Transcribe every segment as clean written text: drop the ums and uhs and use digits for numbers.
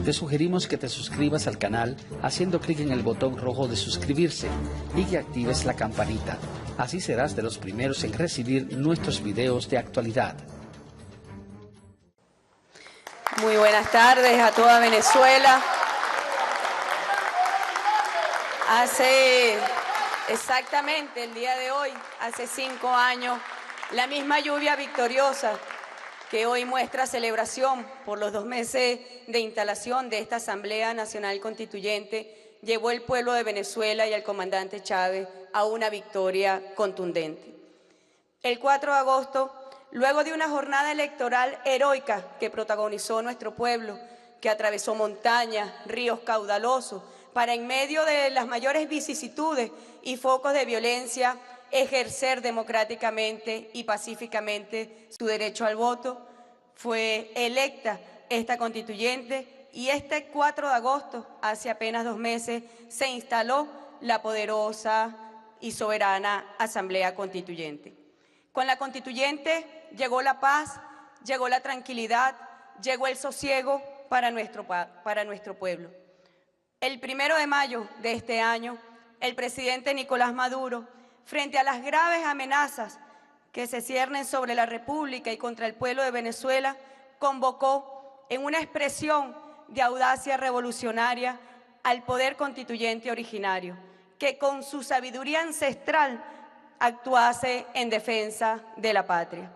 te sugerimos que te suscribas al canal haciendo clic en el botón rojo de suscribirse y que actives la campanita. Así serás de los primeros en recibir nuestros videos de actualidad. Muy buenas tardes a toda Venezuela. Hace exactamente el día de hoy, hace 5 años, la misma lluvia victoriosa que hoy muestra celebración por los 2 meses de instalación de esta Asamblea Nacional Constituyente llevó al pueblo de Venezuela y al comandante Chávez a una victoria contundente. El 4 de agosto, luego de una jornada electoral heroica que protagonizó nuestro pueblo, que atravesó montañas, ríos caudalosos, para en medio de las mayores vicisitudes y focos de violencia, ejercer democráticamente y pacíficamente su derecho al voto, fue electa esta constituyente y este 4 de agosto, hace apenas 2 meses, se instaló la poderosa y soberana Asamblea Constituyente. Con la constituyente llegó la paz, llegó la tranquilidad, llegó el sosiego para nuestro pueblo. El 1 de mayo de este año, el presidente Nicolás Maduro, frente a las graves amenazas que se ciernen sobre la República y contra el pueblo de Venezuela, convocó en una expresión de audacia revolucionaria al poder constituyente originario, que con su sabiduría ancestral actuase en defensa de la patria.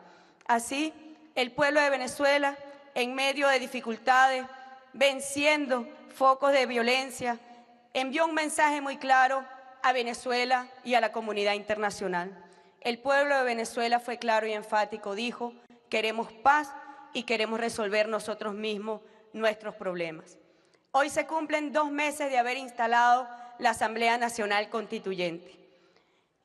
Así, el pueblo de Venezuela, en medio de dificultades, venciendo focos de violencia, envió un mensaje muy claro a Venezuela y a la comunidad internacional. El pueblo de Venezuela fue claro y enfático, dijo: queremos paz y queremos resolver nosotros mismos nuestros problemas. Hoy se cumplen 2 meses de haber instalado la Asamblea Nacional Constituyente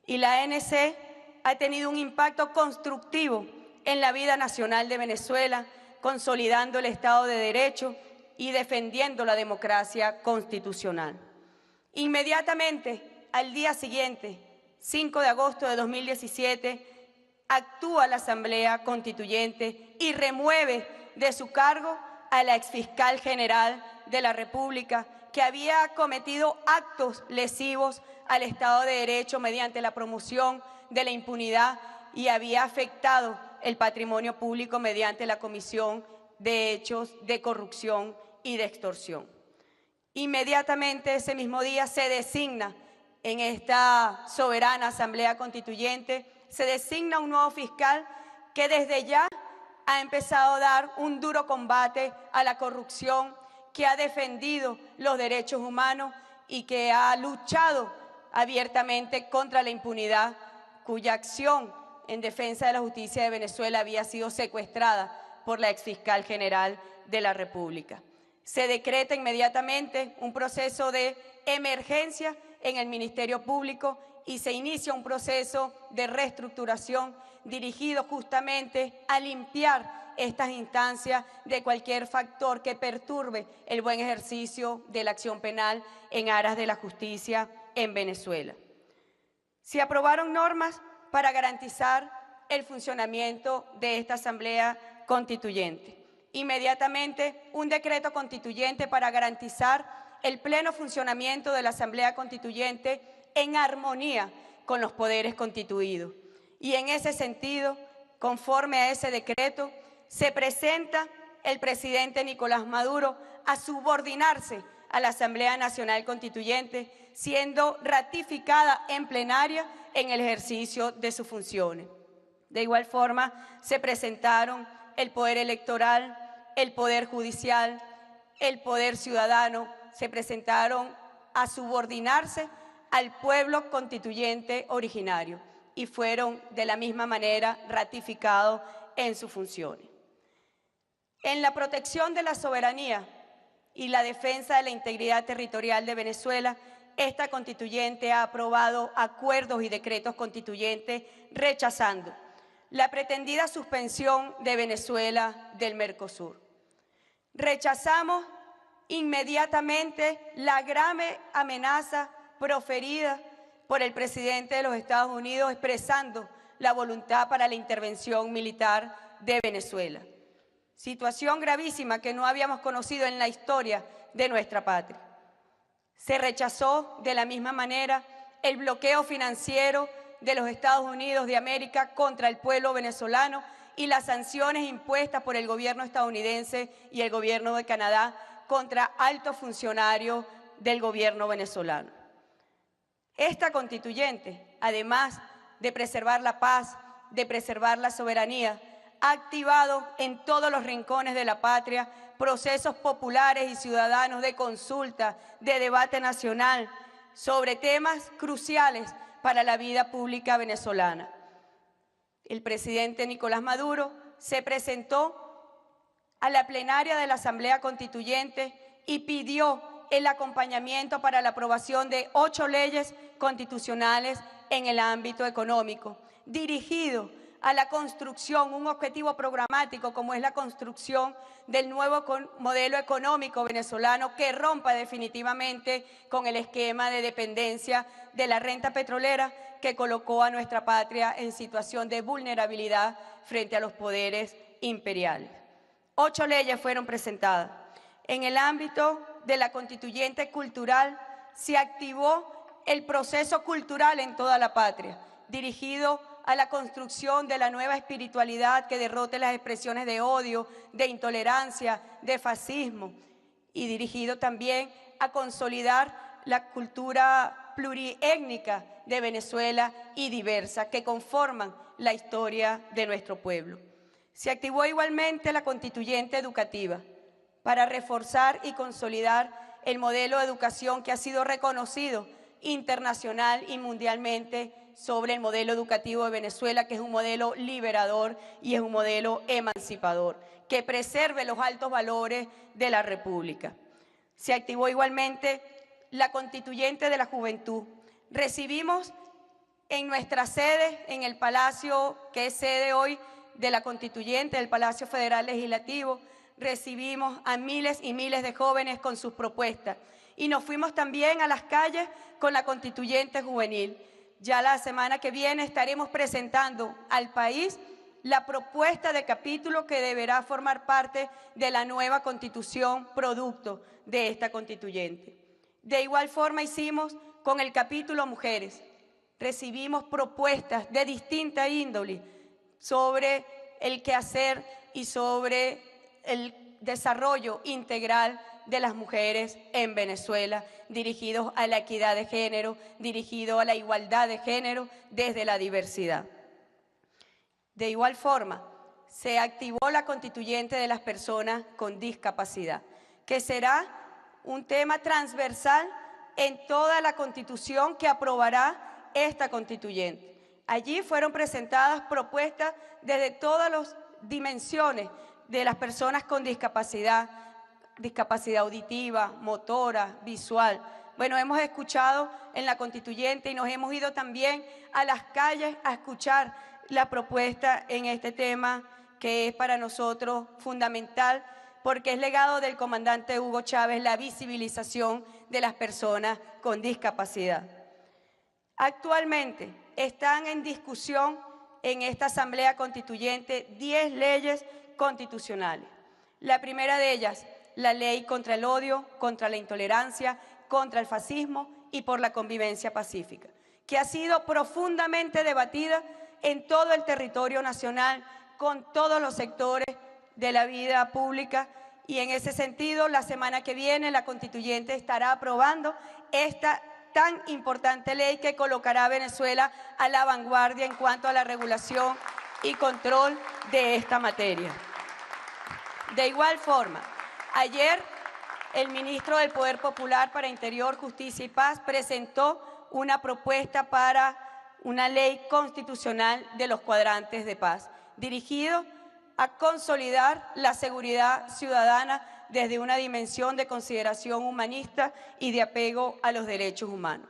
y la ANC ha tenido un impacto constructivo en la vida nacional de Venezuela, consolidando el Estado de Derecho y defendiendo la democracia constitucional. Inmediatamente, al día siguiente, 5 de agosto de 2017, actúa la Asamblea Constituyente y remueve de su cargo a la exfiscal general de la República, que había cometido actos lesivos al Estado de Derecho mediante la promoción de la impunidad y había afectado el patrimonio público mediante la comisión de hechos de corrupción y de extorsión. Inmediatamente ese mismo día se designa en esta soberana Asamblea Constituyente, se designa un nuevo fiscal que desde ya ha empezado a dar un duro combate a la corrupción, que ha defendido los derechos humanos y que ha luchado abiertamente contra la impunidad, cuya acción en defensa de la justicia de Venezuela había sido secuestrada por la exfiscal general de la República. Se decreta inmediatamente un proceso de emergencia en el Ministerio Público y se inicia un proceso de reestructuración dirigido justamente a limpiar estas instancias de cualquier factor que perturbe el buen ejercicio de la acción penal en aras de la justicia en Venezuela. Se aprobaron normas para garantizar el funcionamiento de esta Asamblea Constituyente. Inmediatamente, un decreto constituyente para garantizar el pleno funcionamiento de la Asamblea Constituyente en armonía con los poderes constituidos. Y en ese sentido, conforme a ese decreto, se presenta el presidente Nicolás Maduro a subordinarse a la Asamblea Nacional Constituyente, siendo ratificada en plenaria en el ejercicio de sus funciones. De igual forma, se presentaron el poder electoral, el poder judicial, el poder ciudadano, se presentaron a subordinarse al pueblo constituyente originario y fueron de la misma manera ratificados en sus funciones. En la protección de la soberanía y la defensa de la integridad territorial de Venezuela, esta constituyente ha aprobado acuerdos y decretos constituyentes rechazando la pretendida suspensión de Venezuela del Mercosur. Rechazamos inmediatamente la grave amenaza proferida por el presidente de los Estados Unidos expresando la voluntad para la intervención militar de Venezuela. situación gravísima que no habíamos conocido en la historia de nuestra patria. Se rechazó de la misma manera el bloqueo financiero de los Estados Unidos de América contra el pueblo venezolano y las sanciones impuestas por el gobierno estadounidense y el gobierno de Canadá contra altos funcionarios del gobierno venezolano. Esta constituyente, además de preservar la paz, de preservar la soberanía, ha activado en todos los rincones de la patria procesos populares y ciudadanos de consulta, de debate nacional sobre temas cruciales para la vida pública venezolana. El presidente Nicolás Maduro se presentó a la plenaria de la Asamblea Constituyente y pidió el acompañamiento para la aprobación de 8 leyes constitucionales en el ámbito económico, dirigido a la construcción, un objetivo programático como es la construcción del nuevo modelo económico venezolano que rompa definitivamente con el esquema de dependencia de la renta petrolera que colocó a nuestra patria en situación de vulnerabilidad frente a los poderes imperiales. 8 leyes fueron presentadas. En el ámbito de la constituyente cultural se activó el proceso cultural en toda la patria, dirigido a la construcción de la nueva espiritualidad que derrote las expresiones de odio, de intolerancia, de fascismo, y dirigido también a consolidar la cultura pluriétnica de Venezuela y diversa que conforman la historia de nuestro pueblo. Se activó igualmente la constituyente educativa para reforzar y consolidar el modelo de educación que ha sido reconocido internacional y mundialmente sobre el modelo educativo de Venezuela, que es un modelo liberador y es un modelo emancipador, que preserve los altos valores de la República. Se activó igualmente la constituyente de la juventud. Recibimos en nuestra sede, en el Palacio, que es sede hoy de la constituyente, del Palacio Federal Legislativo, recibimos a miles y miles de jóvenes con sus propuestas. Y nos fuimos también a las calles con la constituyente juvenil. Ya la semana que viene estaremos presentando al país la propuesta de capítulo que deberá formar parte de la nueva Constitución producto de esta constituyente. De igual forma hicimos con el capítulo Mujeres. Recibimos propuestas de distinta índole sobre el quehacer y sobre el desarrollo integral de las mujeres en Venezuela, dirigidos a la equidad de género, dirigido a la igualdad de género desde la diversidad. De igual forma, se activó la constituyente de las personas con discapacidad, que será un tema transversal en toda la Constitución que aprobará esta constituyente. Allí fueron presentadas propuestas desde todas las dimensiones de las personas con discapacidad, discapacidad auditiva, motora, visual. Bueno, hemos escuchado en la constituyente y nos hemos ido también a las calles a escuchar la propuesta en este tema que es para nosotros fundamental porque es legado del comandante Hugo Chávez la visibilización de las personas con discapacidad. Actualmente están en discusión en esta Asamblea Constituyente 10 leyes constitucionales. La primera de ellas, la ley contra el odio, contra la intolerancia, contra el fascismo y por la convivencia pacífica, que ha sido profundamente debatida en todo el territorio nacional con todos los sectores de la vida pública y en ese sentido la semana que viene la constituyente estará aprobando esta tan importante ley que colocará a Venezuela a la vanguardia en cuanto a la regulación y control de esta materia. De igual forma, ayer el ministro del Poder Popular para Interior, Justicia y Paz presentó una propuesta para una ley constitucional de los cuadrantes de paz, dirigido a consolidar la seguridad ciudadana desde una dimensión de consideración humanista y de apego a los derechos humanos.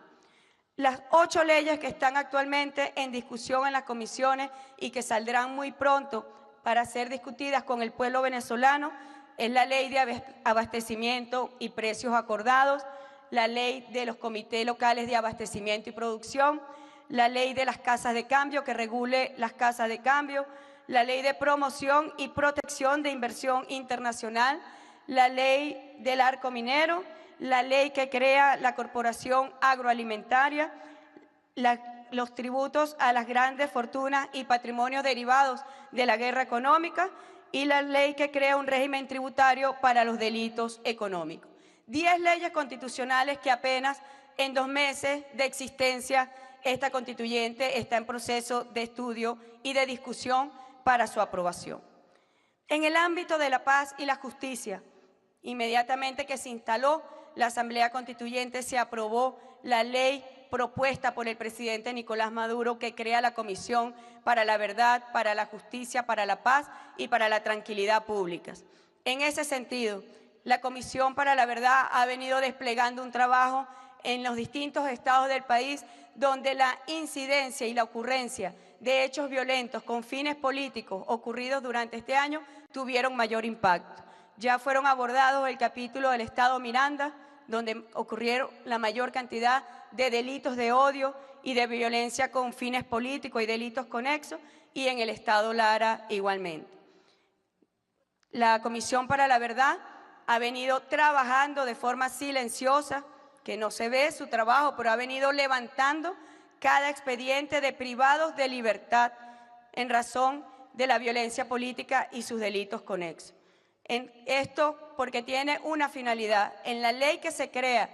Las 8 leyes que están actualmente en discusión en las comisiones y que saldrán muy pronto para ser discutidas con el pueblo venezolano es la ley de abastecimiento y precios acordados, la ley de los comités locales de abastecimiento y producción, la ley de las casas de cambio que regule las casas de cambio, la Ley de Promoción y Protección de Inversión Internacional, la Ley del Arco Minero, la ley que crea la Corporación Agroalimentaria, los tributos a las grandes fortunas y patrimonios derivados de la guerra económica y la ley que crea un régimen tributario para los delitos económicos. 10 leyes constitucionales que apenas en 2 meses de existencia esta constituyente está en proceso de estudio y de discusión para su aprobación. En el ámbito de la paz y la justicia, inmediatamente que se instaló la Asamblea Constituyente, se aprobó la ley propuesta por el presidente Nicolás Maduro que crea la Comisión para la Verdad, para la Justicia, para la Paz y para la Tranquilidad Públicas. En ese sentido, la Comisión para la Verdad ha venido desplegando un trabajo en los distintos estados del país donde la incidencia y la ocurrencia de hechos violentos con fines políticos ocurridos durante este año tuvieron mayor impacto. Ya fueron abordados el capítulo del estado Miranda, donde ocurrieron la mayor cantidad de delitos de odio y de violencia con fines políticos y delitos conexos, y en el estado Lara igualmente. La Comisión para la Verdad ha venido trabajando de forma silenciosa, que no se ve su trabajo, pero ha venido levantando cada expediente de privados de libertad en razón de la violencia política y sus delitos conexos. Esto porque tiene una finalidad. En la ley que se crea,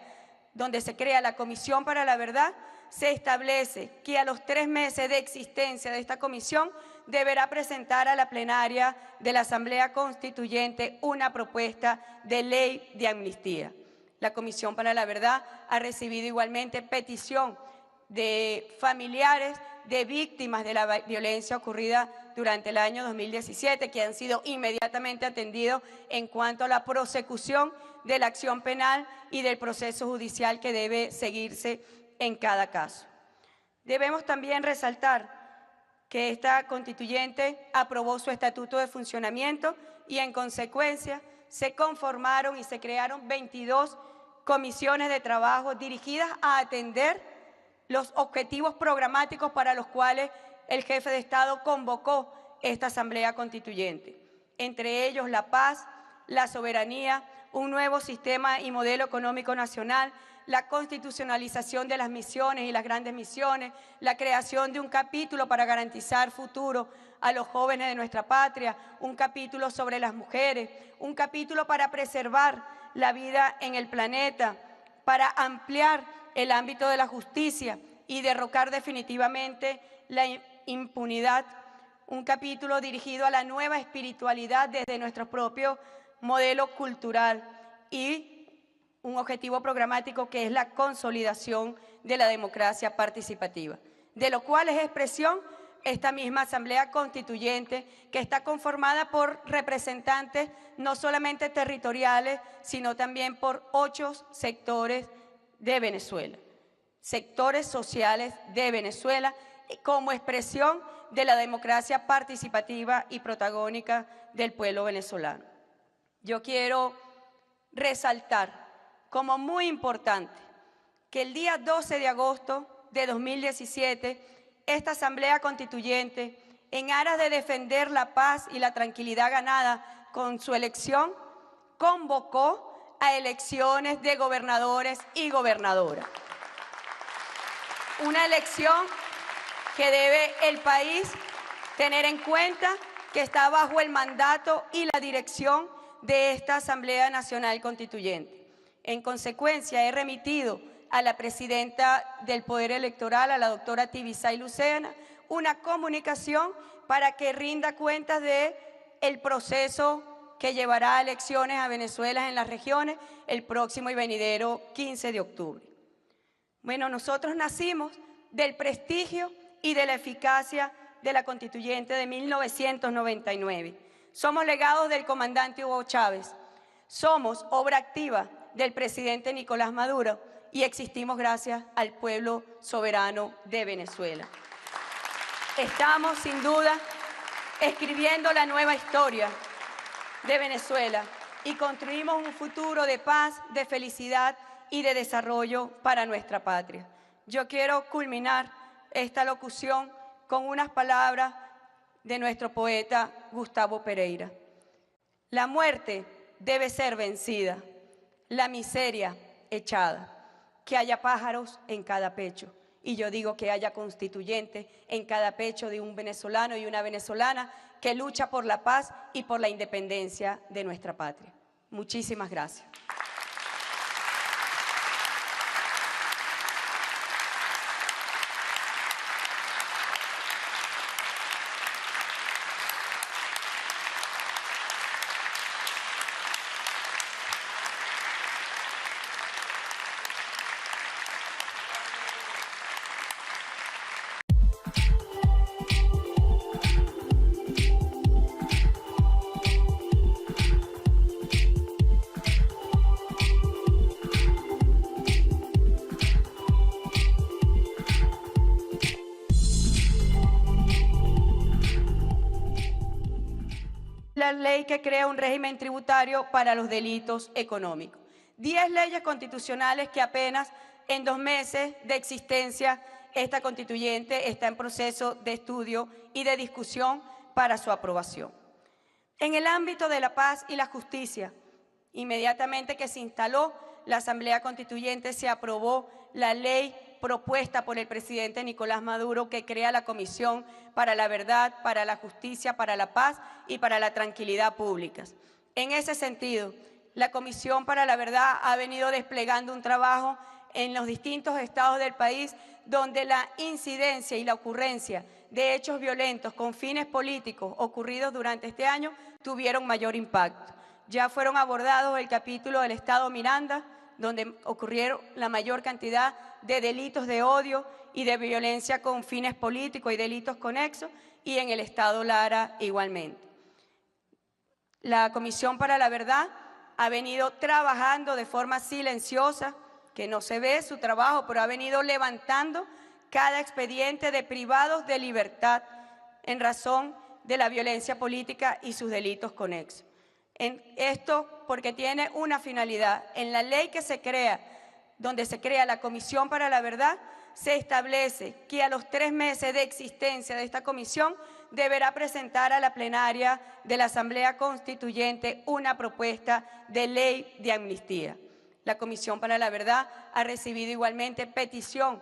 donde se crea la Comisión para la Verdad, se establece que a los 3 meses de existencia de esta comisión deberá presentar a la plenaria de la Asamblea Constituyente una propuesta de ley de amnistía. La Comisión para la Verdad ha recibido igualmente petición de familiares de víctimas de la violencia ocurrida durante el año 2017, que han sido inmediatamente atendidos en cuanto a la prosecución de la acción penal y del proceso judicial que debe seguirse en cada caso. Debemos también resaltar que esta constituyente aprobó su estatuto de funcionamiento y en consecuencia se conformaron y se crearon 22 comisiones de trabajo dirigidas a atender los objetivos programáticos para los cuales el jefe de Estado convocó esta Asamblea Constituyente. Entre ellos la paz, la soberanía, un nuevo sistema y modelo económico nacional, la constitucionalización de las misiones y las grandes misiones, la creación de un capítulo para garantizar futuro a los jóvenes de nuestra patria, un capítulo sobre las mujeres, un capítulo para preservar la vida en el planeta, para ampliar el ámbito de la justicia y derrocar definitivamente la impunidad, un capítulo dirigido a la nueva espiritualidad desde nuestro propio modelo cultural y un objetivo programático que es la consolidación de la democracia participativa, de lo cual es expresión esta misma Asamblea Constituyente que está conformada por representantes no solamente territoriales, sino también por 8 sectores de Venezuela, sectores sociales de Venezuela, como expresión de la democracia participativa y protagónica del pueblo venezolano. Yo quiero resaltar como muy importante que el día 12 de agosto de 2017, esta Asamblea Constituyente, en aras de defender la paz y la tranquilidad ganada con su elección, convocó a elecciones de gobernadores y gobernadoras. Una elección que debe el país tener en cuenta que está bajo el mandato y la dirección de esta Asamblea Nacional Constituyente. En consecuencia, he remitido a la presidenta del Poder Electoral, a la doctora Tibisay Lucena, una comunicación para que rinda cuentas del proceso que llevará a elecciones a Venezuela en las regiones el próximo y venidero 15 de octubre. Bueno, nosotros nacimos del prestigio y de la eficacia de la Constituyente de 1999. Somos legados del comandante Hugo Chávez. Somos obra activa del presidente Nicolás Maduro y existimos gracias al pueblo soberano de Venezuela. Estamos, sin duda, escribiendo la nueva historia de Venezuela y construimos un futuro de paz, de felicidad y de desarrollo para nuestra patria. Yo quiero culminar esta locución con unas palabras de nuestro poeta Gustavo Pereira. La muerte debe ser vencida, la miseria echada, que haya pájaros en cada pecho. Y yo digo que haya constituyente en cada pecho de un venezolano y una venezolana que lucha por la paz y por la independencia de nuestra patria. Muchísimas gracias. La ley que crea un régimen tributario para los delitos económicos. 10 leyes constitucionales que apenas en 2 meses de existencia esta constituyente está en proceso de estudio y de discusión para su aprobación. En el ámbito de la paz y la justicia, inmediatamente que se instaló la Asamblea Constituyente, se aprobó la ley propuesta por el presidente Nicolás Maduro que crea la Comisión para la Verdad, para la Justicia, para la Paz y para la Tranquilidad Públicas. En ese sentido, la Comisión para la Verdad ha venido desplegando un trabajo en los distintos estados del país donde la incidencia y la ocurrencia de hechos violentos con fines políticos ocurridos durante este año tuvieron mayor impacto. Ya fueron abordados el capítulo del estado Miranda, donde ocurrieron la mayor cantidad de delitos de odio y de violencia con fines políticos y delitos conexos, y en el estado Lara igualmente. La Comisión para la Verdad ha venido trabajando de forma silenciosa, que no se ve su trabajo, pero ha venido levantando cada expediente de privados de libertad en razón de la violencia política y sus delitos conexos. Esto porque tiene una finalidad. En la ley que se crea, donde se crea la Comisión para la Verdad, se establece que a los 3 meses de existencia de esta comisión deberá presentar a la plenaria de la Asamblea Constituyente una propuesta de ley de amnistía. La Comisión para la Verdad ha recibido igualmente petición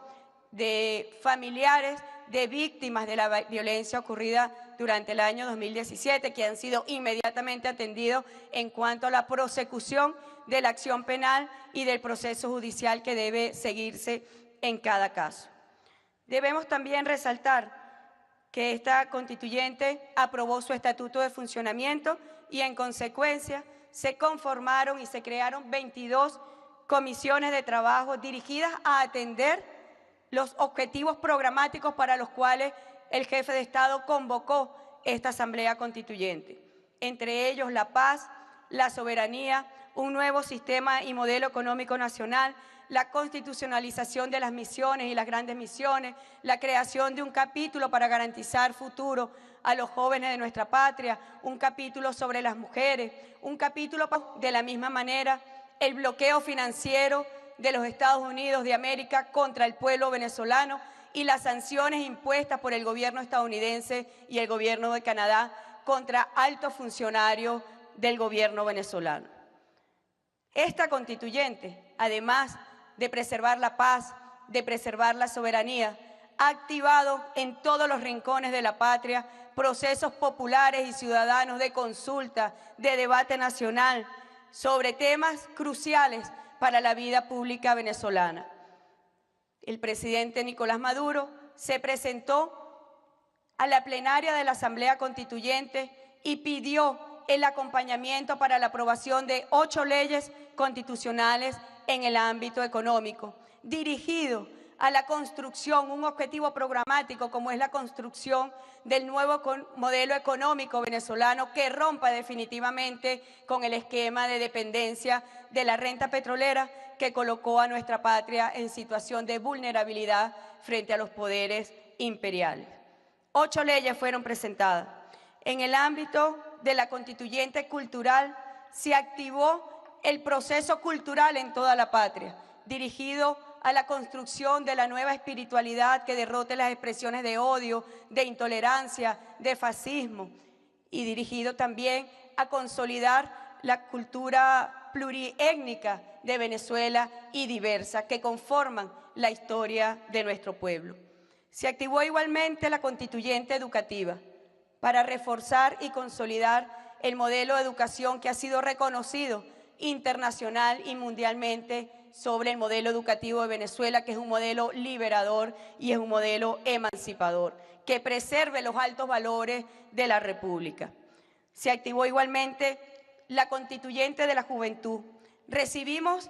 de familiares de víctimas de la violencia ocurrida durante el año 2017, que han sido inmediatamente atendidos en cuanto a la prosecución de la acción penal y del proceso judicial que debe seguirse en cada caso. Debemos también resaltar que esta constituyente aprobó su estatuto de funcionamiento y en consecuencia se conformaron y se crearon 22 comisiones de trabajo dirigidas a atender los objetivos programáticos para los cuales el jefe de Estado convocó esta Asamblea Constituyente. Entre ellos la paz, la soberanía, un nuevo sistema y modelo económico nacional, la constitucionalización de las misiones y las grandes misiones, la creación de un capítulo para garantizar futuro a los jóvenes de nuestra patria, un capítulo sobre las mujeres, un capítulo de la misma manera, el bloqueo financiero de los Estados Unidos de América contra el pueblo venezolano y las sanciones impuestas por el gobierno estadounidense y el gobierno de Canadá contra altos funcionarios del gobierno venezolano. Esta constituyente, además de preservar la paz, de preservar la soberanía, ha activado en todos los rincones de la patria procesos populares y ciudadanos de consulta, de debate nacional sobre temas cruciales para la vida pública venezolana. El presidente Nicolás Maduro se presentó a la plenaria de la Asamblea Constituyente y pidió el acompañamiento para la aprobación de 8 leyes constitucionales en el ámbito económico, dirigido a la construcción, un objetivo programático como es la construcción del nuevo modelo económico venezolano que rompa definitivamente con el esquema de dependencia de la renta petrolera que colocó a nuestra patria en situación de vulnerabilidad frente a los poderes imperiales. 8 leyes fueron presentadas. En el ámbito de la constituyente cultural se activó el proceso cultural en toda la patria, dirigido a la construcción de la nueva espiritualidad que derrote las expresiones de odio, de intolerancia, de fascismo, y dirigido también a consolidar la cultura pluriétnica de Venezuela y diversa que conforman la historia de nuestro pueblo. Se activó igualmente la constituyente educativa para reforzar y consolidar el modelo de educación que ha sido reconocido internacional y mundialmente sobre el modelo educativo de Venezuela, que es un modelo liberador y es un modelo emancipador, que preserve los altos valores de la República. Se activó igualmente la constituyente de la juventud. Recibimos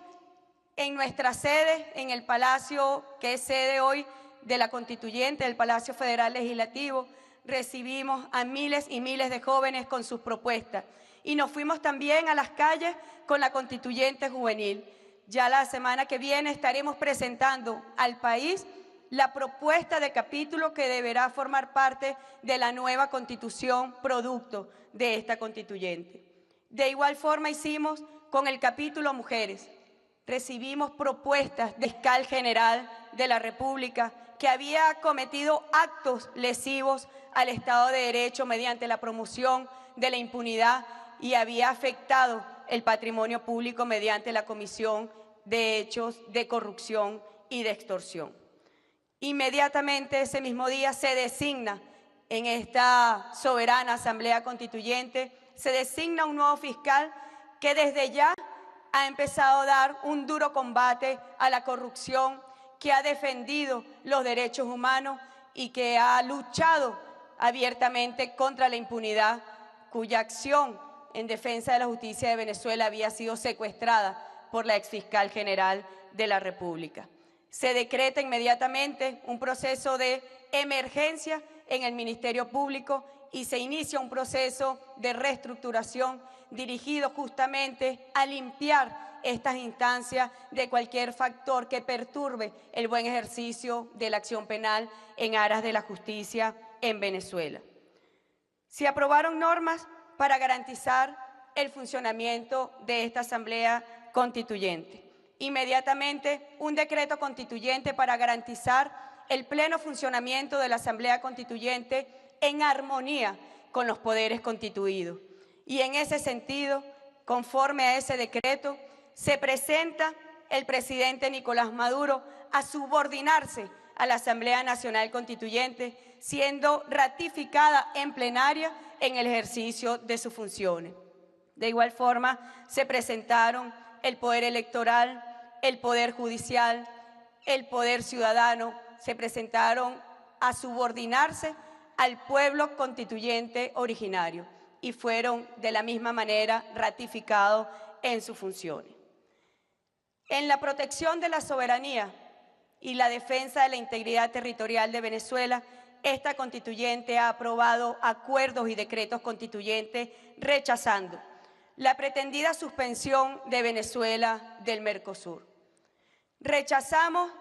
en nuestra sede, en el Palacio, que es sede hoy de la constituyente, del Palacio Federal Legislativo, recibimos a miles y miles de jóvenes con sus propuestas. Y nos fuimos también a las calles con la constituyente juvenil. Ya la semana que viene estaremos presentando al país la propuesta de capítulo que deberá formar parte de la nueva constitución producto de esta constituyente. De igual forma hicimos con el capítulo mujeres. Recibimos propuestas del fiscal general de la República que había cometido actos lesivos al Estado de Derecho mediante la promoción de la impunidad y había afectado el patrimonio público mediante la comisión de hechos de corrupción y de extorsión. Inmediatamente ese mismo día se designa en esta soberana Asamblea Constituyente, se designa un nuevo fiscal que desde ya ha empezado a dar un duro combate a la corrupción, que ha defendido los derechos humanos y que ha luchado abiertamente contra la impunidad, cuya acción en defensa de la justicia de Venezuela había sido secuestrada por la exfiscal general de la República. Se decreta inmediatamente un proceso de emergencia en el Ministerio Público y se inicia un proceso de reestructuración dirigido justamente a limpiar estas instancias de cualquier factor que perturbe el buen ejercicio de la acción penal en aras de la justicia en Venezuela. Se aprobaron normas para garantizar el funcionamiento de esta Asamblea Constituyente. Inmediatamente un decreto constituyente para garantizar el pleno funcionamiento de la Asamblea Constituyente en armonía con los poderes constituidos. Y en ese sentido, conforme a ese decreto, se presenta el presidente Nicolás Maduro a subordinarse a la Asamblea Nacional Constituyente, siendo ratificada en plenaria en el ejercicio de sus funciones. De igual forma, se presentaron el poder electoral, el poder judicial, el poder ciudadano, se presentaron a subordinarse al pueblo constituyente originario y fueron de la misma manera ratificados en sus funciones. En la protección de la soberanía y la defensa de la integridad territorial de Venezuela, esta constituyente ha aprobado acuerdos y decretos constituyentes rechazando la pretendida suspensión de Venezuela del Mercosur. Rechazamos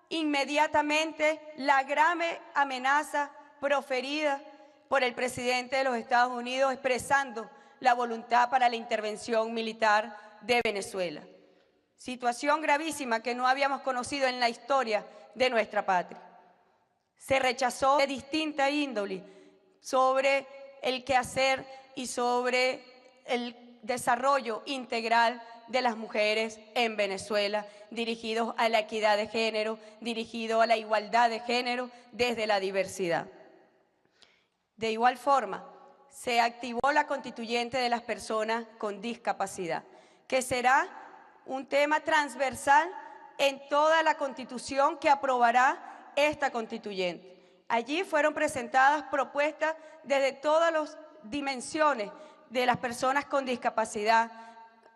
inmediatamente la grave amenaza proferida por el presidente de los Estados Unidos expresando la voluntad para la intervención militar de Venezuela. Situación gravísima que no habíamos conocido en la historia de nuestra patria. Se rechazó de distinta índole sobre el quehacer y sobre el desarrollo integral de las mujeres en Venezuela, dirigidos a la equidad de género, dirigido a la igualdad de género desde la diversidad. De igual forma, se activó la constituyente de las personas con discapacidad, que será un tema transversal en toda la constitución que aprobará esta constituyente. Allí fueron presentadas propuestas desde todas las dimensiones de las personas con discapacidad,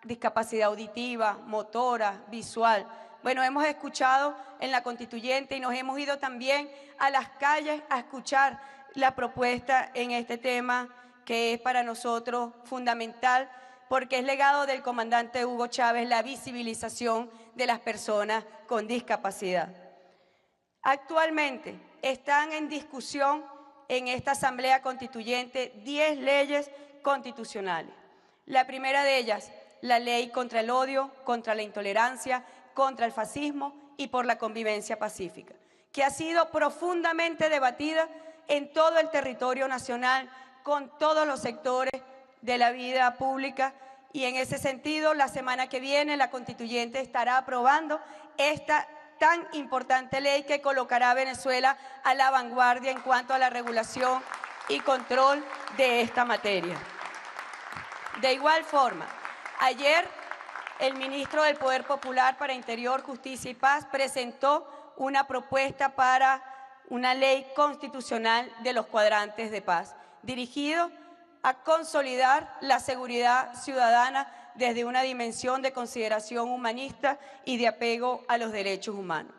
discapacidad auditiva, motora, visual. Bueno, hemos escuchado en la constituyente y nos hemos ido también a las calles a escuchar la propuesta en este tema que es para nosotros fundamental porque es legado del comandante Hugo Chávez la visibilización de las personas con discapacidad. Actualmente están en discusión en esta Asamblea Constituyente 10 leyes constitucionales. La primera de ellas, la ley contra el odio, contra la intolerancia, contra el fascismo y por la convivencia pacífica, que ha sido profundamente debatida en todo el territorio nacional con todos los sectores de la vida pública, y en ese sentido la semana que viene la Constituyente estará aprobando esta tan importante ley que colocará a Venezuela a la vanguardia en cuanto a la regulación y control de esta materia. De igual forma, ayer el ministro del Poder Popular para Interior, Justicia y Paz presentó una propuesta para una ley constitucional de los cuadrantes de paz, dirigido a consolidar la seguridad ciudadana desde una dimensión de consideración humanista y de apego a los derechos humanos.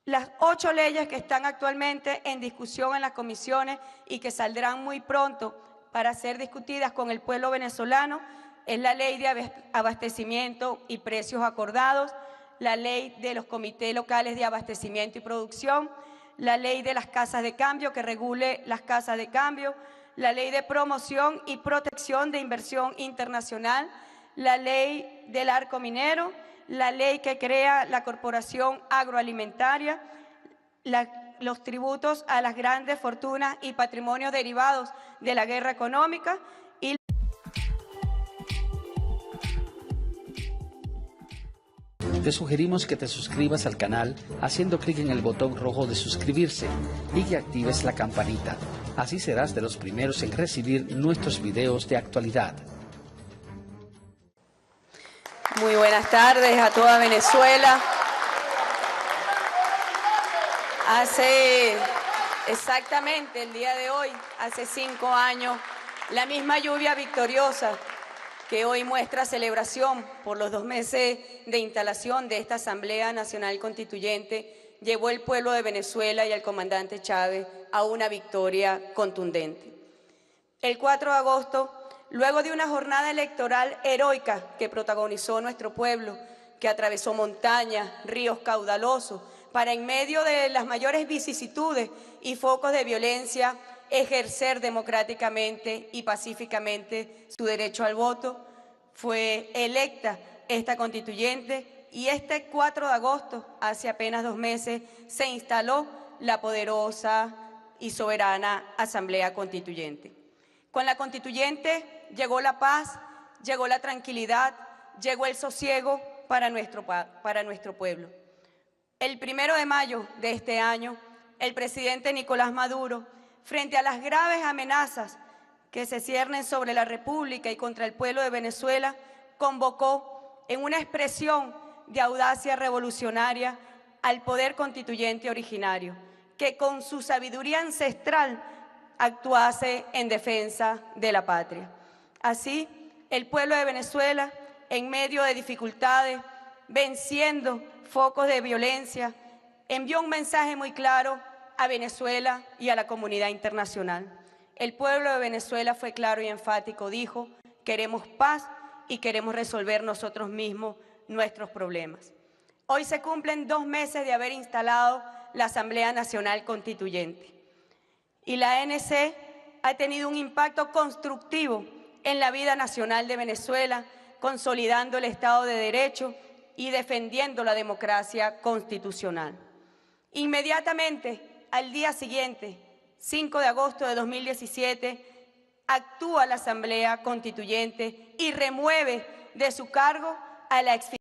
Las 8 leyes que están actualmente en discusión en las comisiones y que saldrán muy pronto para ser discutidas con el pueblo venezolano es la Ley de Abastecimiento y Precios Acordados, la Ley de los Comités Locales de Abastecimiento y Producción, la Ley de las Casas de Cambio que regule las casas de cambio, la Ley de Promoción y Protección de Inversión Internacional, la Ley del Arco Minero, la Ley que crea la Corporación Agroalimentaria, los tributos a las grandes fortunas y patrimonios derivados de la guerra económica y Te sugerimos que te suscribas al canal haciendo clic en el botón rojo de suscribirse y que actives la campanita. Así serás de los primeros en recibir nuestros videos de actualidad. Muy buenas tardes a toda Venezuela. Hace exactamente el día de hoy, hace 5 años, la misma lluvia victoriosa que hoy muestra celebración por los 2 meses de instalación de esta Asamblea Nacional Constituyente, llevó el pueblo de Venezuela y al comandante Chávez a una victoria contundente. El 4 de agosto, luego de una jornada electoral heroica que protagonizó nuestro pueblo, que atravesó montañas, ríos caudalosos, para en medio de las mayores vicisitudes y focos de violencia, ejercer democráticamente y pacíficamente su derecho al voto, fue electa esta constituyente y este 4 de agosto, hace apenas 2 meses, se instaló la poderosa y soberana Asamblea Constituyente. Con la constituyente llegó la paz, llegó la tranquilidad, llegó el sosiego para nuestro pueblo. El 1 de mayo de este año, el presidente Nicolás Maduro, frente a las graves amenazas que se ciernen sobre la República y contra el pueblo de Venezuela, convocó en una expresión de audacia revolucionaria al poder constituyente originario, que con su sabiduría ancestral actuase en defensa de la patria. Así, el pueblo de Venezuela, en medio de dificultades, venciendo focos de violencia, envió un mensaje muy claro a Venezuela y a la comunidad internacional. El pueblo de Venezuela fue claro y enfático, dijo: queremos paz y queremos resolver nosotros mismos nuestros problemas. Hoy se cumplen 2 meses de haber instalado la Asamblea Nacional Constituyente y la ANC ha tenido un impacto constructivo en la vida nacional de Venezuela, consolidando el Estado de Derecho y defendiendo la democracia constitucional. Inmediatamente, al día siguiente, 5 de agosto de 2017, actúa la Asamblea Constituyente y remueve de su cargo a la exfiscal